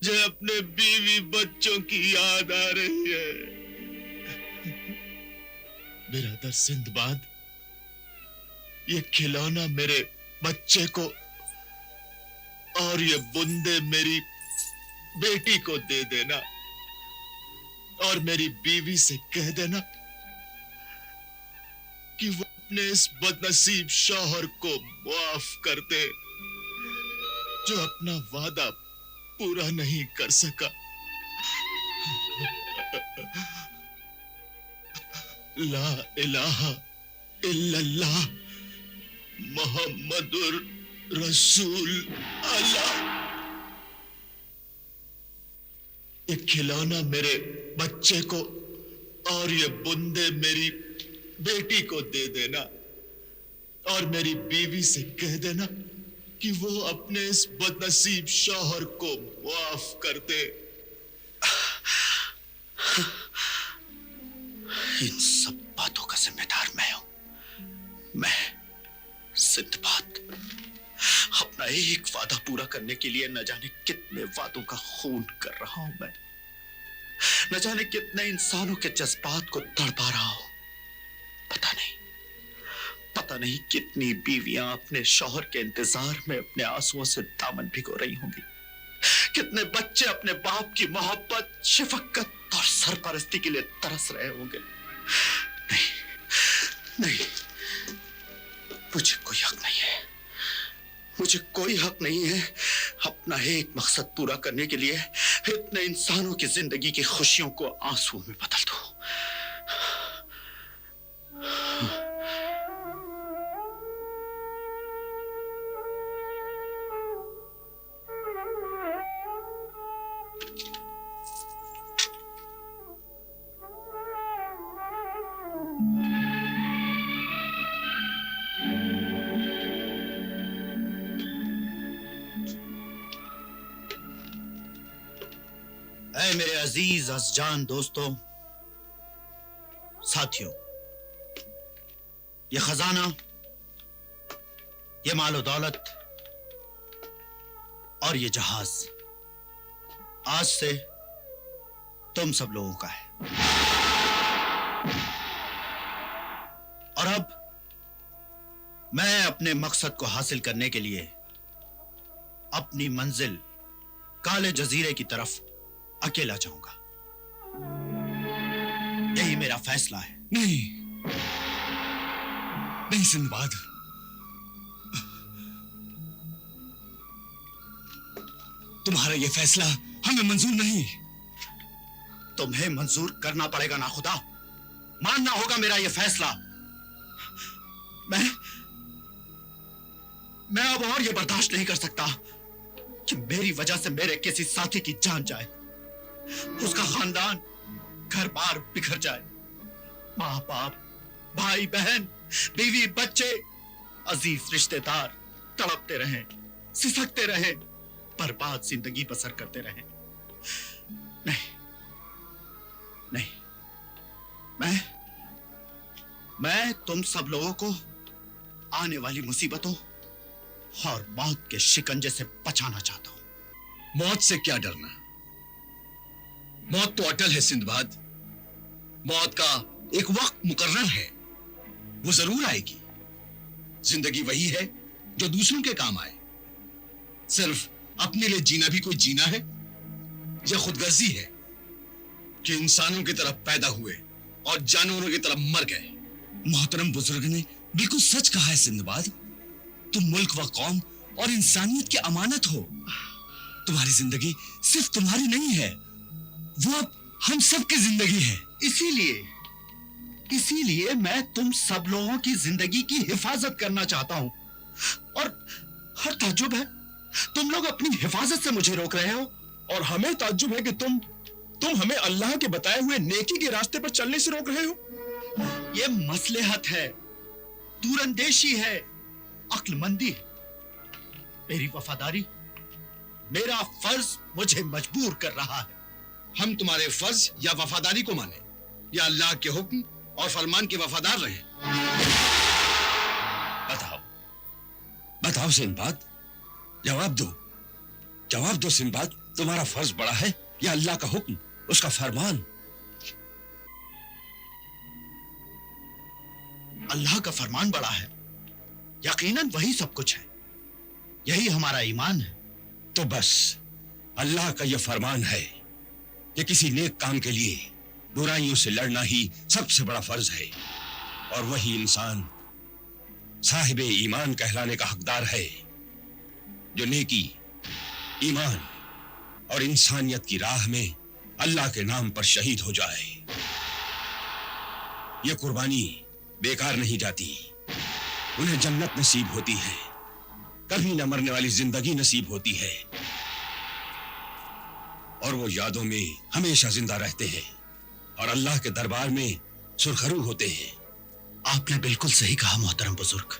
مجھے اپنے بیوی بچوں کی یاد آ رہی ہے۔ میرا در سندباد، یہ کھلونا میرے بچے کو اور یہ بندے میری بیٹی کو دے دینا، اور میری بیوی سے کہہ دینا کہ وہ اپنے اس بدنصیب شوہر کو معاف کر دے جو اپنا وعدہ پورا نہیں کر سکا۔ لا الہ الا اللہ محمد رسول اللہ۔ یہ کھلونا میرے بچے کو اور یہ بندے میری بیٹی کو دے دینا، اور میری بیوی سے کہہ دینا کہ وہ اپنے اس بدنصیب شوہر کو معاف کر دے۔ ان سب باتوں کا ذمہ دار میں ہوں، میں سندباد۔ اپنا ایک وعدہ پورا کرنے کے لیے نہ جانے کتنے وعدوں کا خون کر رہا ہوں میں، نہ جانے کتنے انسانوں کے جذبات کو تڑپا رہا ہوں۔ پتہ نہیں کتنی بیویاں اپنے شوہر کے انتظار میں اپنے آنسوؤں سے دامن بھگو رہی ہوں گی، کتنے بچے اپنے باپ کی محبت، شفقت اور سرپرستی کے لیے ترس رہے ہوں گے۔ نہیں، مجھے کوئی حق نہیں ہے، مجھے کوئی حق نہیں ہے اپنا ایک مقصد پورا کرنے کے لیے اتنے انسانوں کی زندگی کی خوشیوں کو آنسوؤں میں بدل دوں۔ اے میرے عزیز ازجان دوستوں، ساتھیوں، یہ خزانہ، یہ مال و دولت اور یہ جہاز آج سے تم سب لوگوں کا ہے۔ اور اب میں اپنے مقصد کو حاصل کرنے کے لیے اپنی منزل کالے جزیرے کی طرف اکیلا جاؤں گا۔ یہی میرا فیصلہ ہے۔ نہیں سندباد، تمہارا یہ فیصلہ ہمیں منظور نہیں۔ تمہیں منظور کرنا پڑے گا ناخدا، ماننا ہوگا میرا یہ فیصلہ۔ میں اب اور یہ برداشت نہیں کر سکتا کہ میری وجہ سے میرے کسی ساتھی کی جان جائے، اس کا خاندان گھر بار بکھر جائے، ماں باپ، بھائی بہن، بیوی بچے، عزیز رشتہ دار تڑپتے رہیں، سسکتے رہیں، برباد زندگی بسر کرتے رہیں۔ نہیں، میں تم سب لوگوں کو آنے والی مصیبتوں اور موت کے شکنجے سے بچانا چاہتا ہوں۔ موت سے کیا ڈرنا؟ موت تو اٹل ہے سندباد۔ موت کا ایک وقت مقرر ہے، وہ ضرور آئے گی۔ زندگی وہی ہے جو دوسروں کے کام آئے۔ صرف اپنے لیے جینا بھی کوئی جینا ہے یا خود غرضی ہے کہ انسانوں کی طرف پیدا ہوئے اور جانوروں کی طرف مر گئے؟ محترم بزرگ نے بالکل سچ کہا ہے سندباد، تم ملک و قوم اور انسانیت کی امانت ہو۔ تمہاری زندگی صرف تمہاری نہیں ہے، وہ اب ہم سب کی زندگی ہے۔ اسی لیے میں تم سب لوگوں کی زندگی کی حفاظت کرنا چاہتا ہوں، اور تعجب ہے تم لوگ اپنی حفاظت سے مجھے روک رہے ہو، اور ہمیں تعجب ہے کہ تم ہمیں اللہ کے بتائے ہوئے نیکی کے راستے پر چلنے سے روک رہے ہو۔ یہ مصلحت ہے، دور اندیشی ہے، عقل مندی ہے۔ میری وفاداری، میرا فرض مجھے مجبور کر رہا ہے۔ ہم تمہارے فرض یا وفاداری کو مانیں یا اللہ کے حکم اور فرمان کے وفادار رہیں؟ بتاؤ سندباد، جواب دو سندباد، तुम्हारा फर्ज बड़ा है या अल्लाह का हुक्म, उसका फरमान? अल्लाह का फरमान बड़ा है, यकीनन वही सब कुछ है, यही हमारा ईमान है। तो बस अल्लाह का यह फरमान है कि किसी नेक काम के लिए बुराइयों से लड़ना ही सबसे बड़ा फर्ज है, और वही इंसान साहिब ईमान कहलाने का हकदार है जो नेकी, ईमान और इंसानियत की राह में अल्लाह के नाम पर शहीद हो जाए। यह कुर्बानी बेकार नहीं जाती, उन्हें जन्नत नसीब होती है, कभी न मरने वाली जिंदगी नसीब होती है, और वो यादों में हमेशा जिंदा रहते हैं और अल्लाह के दरबार में सुरखरू होते हैं। आपने बिल्कुल सही कहा मोहतरम बुजुर्ग।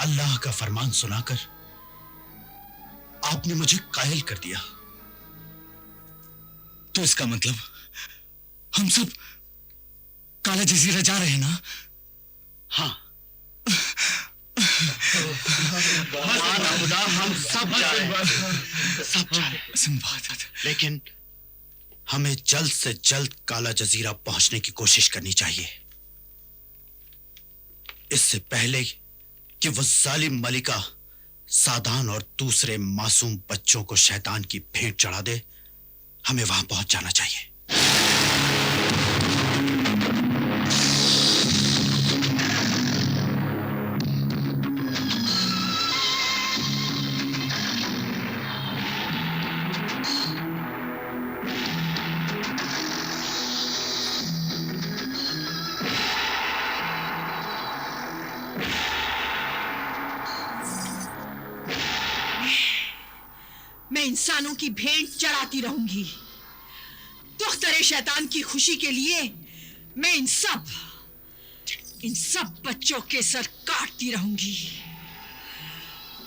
अल्लाह का फरमान सुनाकर आपने मुझे कायल कर दिया। तो इसका मतलब हम सब काला जजीरा जा रहे हैं ना? हाँ, खुदा, हम सब जा रहे हैं, सब जा रहे हैं। सिंबाद, लेकिन हमें जल्द से जल्द काला जजीरा पहुंचने की कोशिश करनी चाहिए, इससे पहले कि वो जालिम मलिका सादान और दूसरे मासूम बच्चों को शैतान की भेंट चढ़ा दे। हमें वहां पहुंच जाना चाहिए। मैं इंसानों की भेंट चढ़ाती रहूंगी। दुख्तरे शैतान की खुशी के लिए मैं इन सब बच्चों के सर काटती रहूंगी।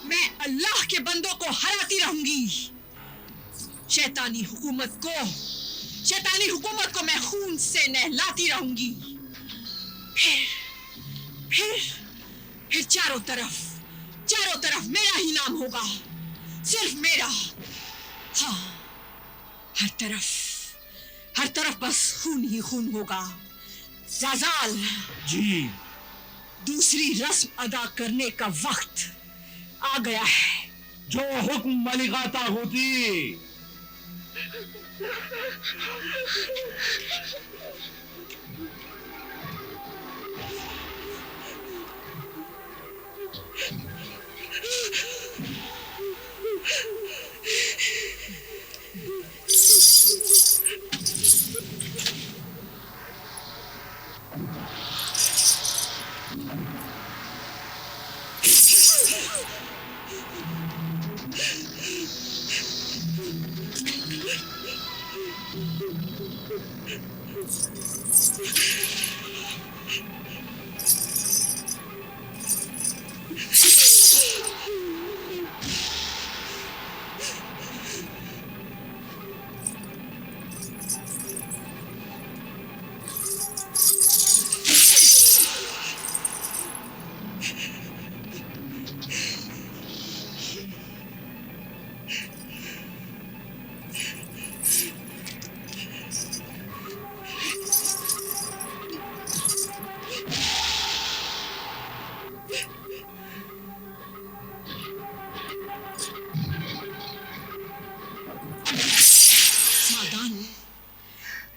मैं अल्लाह के बंदों को हराती रहूंगी। शैतानी हुकूमत को मैं खून से नहलाती रहूंगी। फिर चारों तरफ मेरा ही नाम होगा, सिर्फ मेरा। हाँ, हर तरफ बस खून ही खून होगा। ज़ाज़ाल जी, दूसरी रस्म अदा करने का वक्त आ गया है। जो हुक्म मलिका तागूती।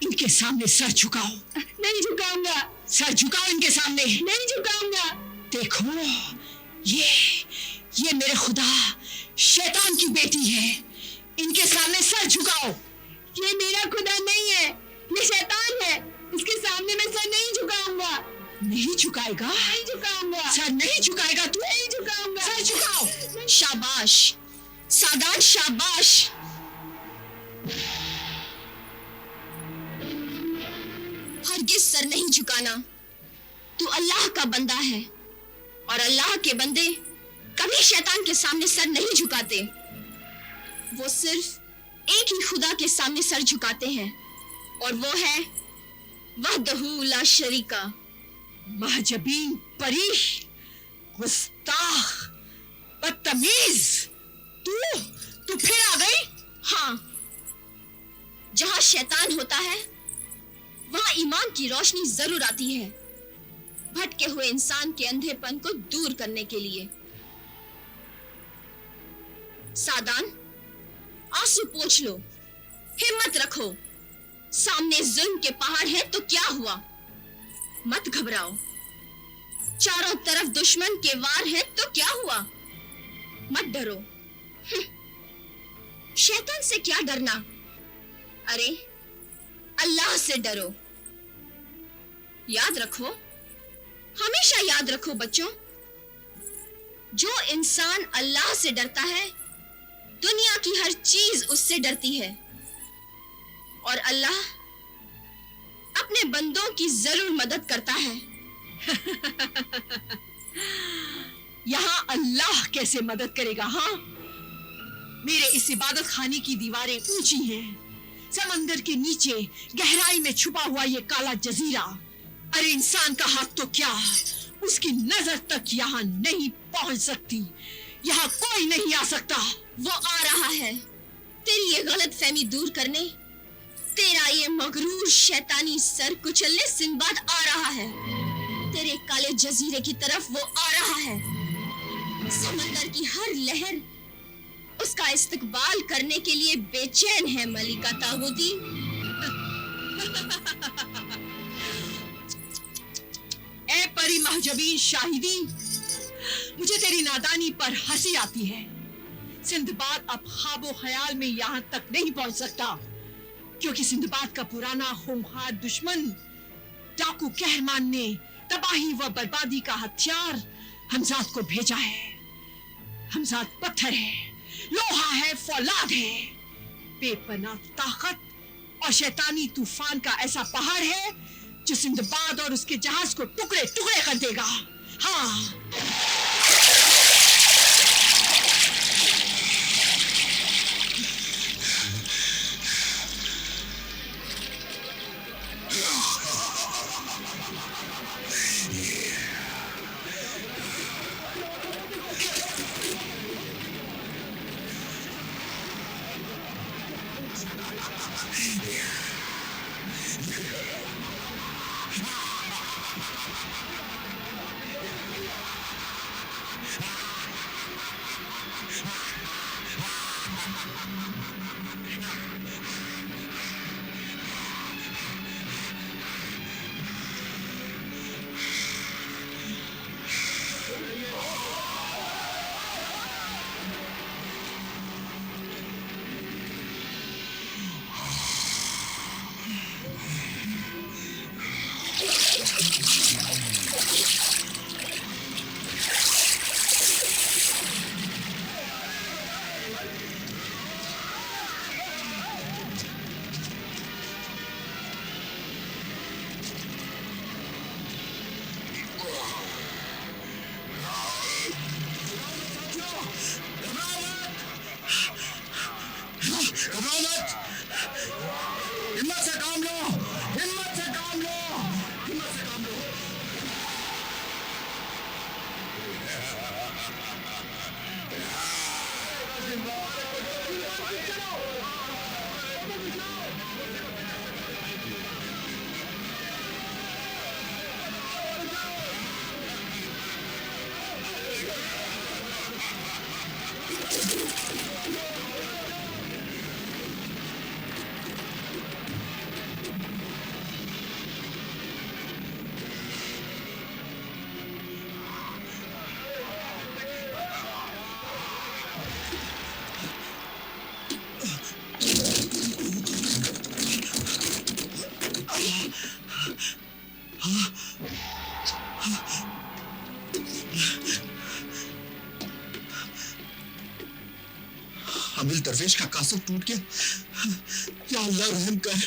इनके सामने सर झुकाओ। नहीं झुकाऊंगा। सर झुकाओ इनके सामने। नहीं झुकाऊंगा। देखो, ये मेरे खुदा शैतान की बेटी है, इनके सामने सर झुकाओ। ये मेरा खुदा नहीं है, ये शैतान है, इसके सामने मैं सर नहीं झुकाऊंगा। नहीं झुकाएगा? नहीं झुकाऊंगा। सर नहीं झुकाएगा तू? नहीं झुकाऊंगा। सर झुकाओ। शाबाश सादात, शाबाश। हरगिज सर नहीं झुकाना। तू अल्लाह का बंदा है और अल्लाह के बंदे कभी शैतान के सामने सर नहीं झुकाते। वो सिर्फ एक ही खुदा के सामने सर झुकाते हैं और वो है वहदहू ला शरीका। महजबीन, परी, गुस्ताख, बदतमीज, तू फिर आ गई। हाँ, जहां शैतान होता है वहां ईमान की रोशनी जरूर आती है, भटके हुए इंसान के अंधेपन को दूर करने के लिए। सादान, आंसू पोंछ लो, हिम्मत रखो। सामने जुल्म के पहाड़ है तो क्या हुआ, मत घबराओ। चारों तरफ दुश्मन के वार है तो क्या हुआ, मत डरो। शैतान से क्या डरना, अरे अल्लाह से डरो। याद रखो, हमेशा याद रखो बच्चों, जो इंसान अल्लाह से डरता है दुनिया की हर चीज उससे डरती है, और अल्लाह अपने बंदों की जरूर मदद करता है। यहाँ अल्लाह कैसे मदद करेगा? हाँ, मेरे इस इबादत खाने की दीवारें ऊंची हैं, समंदर के नीचे गहराई में छुपा हुआ ये काला जजीरा, अरे इंसान का हाथ तो क्या, उसकी नजर तक यहाँ नहीं पहुंच सकती, यहाँ कोई नहीं आ सकता। वो आ रहा है, तेरी ये गलत फहमी दूर करने, तेरा ये मगरूर शैतानी सर कुचलने सिंदबाद आ रहा है। तेरे काले जजीरे की तरफ वो आ रहा है। समंदर की हर लहर उसका इस्तकबाल करने के लिए बेचैन है मलिका तागुती। ए परी महजबीन शाहिदी, मुझे तेरी नादानी पर हंसी आती है। सिंदबाद अब ख्वाबो ख्याल में यहाँ तक नहीं पहुंच सकता, क्योंकि सिंदबाद का पुराना खूंखार दुश्मन डाकू कहरमान ने तबाही व बर्बादी का हथियार हमजाद को भेजा है। हमजाद पत्थर है, लोहा है, फौलाद है, बेपनाह ताकत और शैतानी तूफान का ऐसा पहाड़ है जो सिंदबाद और उसके जहाज को टुकड़े टुकड़े कर देगा। हाँ, हिम्मत से काम लो, हिम्मत से काम लो, हिम्मत से काम लो। अमिल दरवेश का कासर टूट गया। या अल्लाह रहम कर।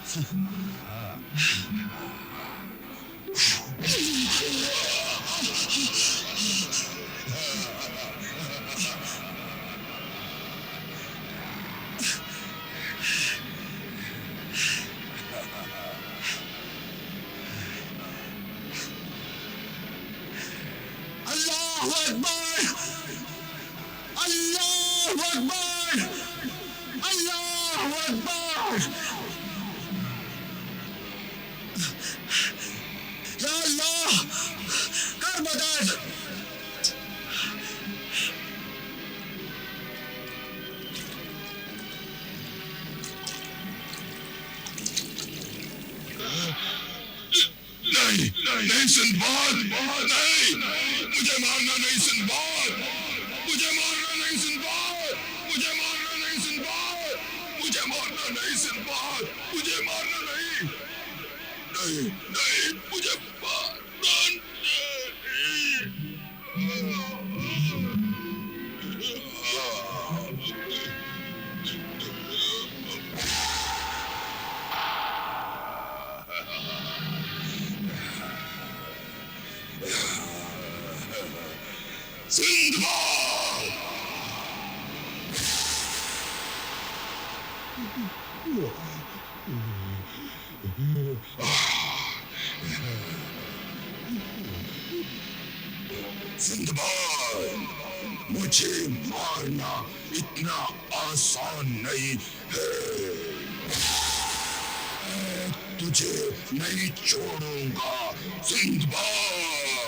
اللہ اکبر! اللہ اکبر! اللہ اکبر! یا اللہ کر مدد! نہیں سندباد، نہیں، مجھے مارنا نہیں سندباد، مجھے مارنا نہیں سندباد، مجھے مارنا نہیں سندباد، مجھے مارنا نہیں سندباد، مجھے مارنا نہیں، نہیں، نہیں، مجھے مارنا سندباد! سندباد، مجھے مارنا اتنا آسان نہیں ہے، میں تجھے نہیں چھوڑوں گا سندباد!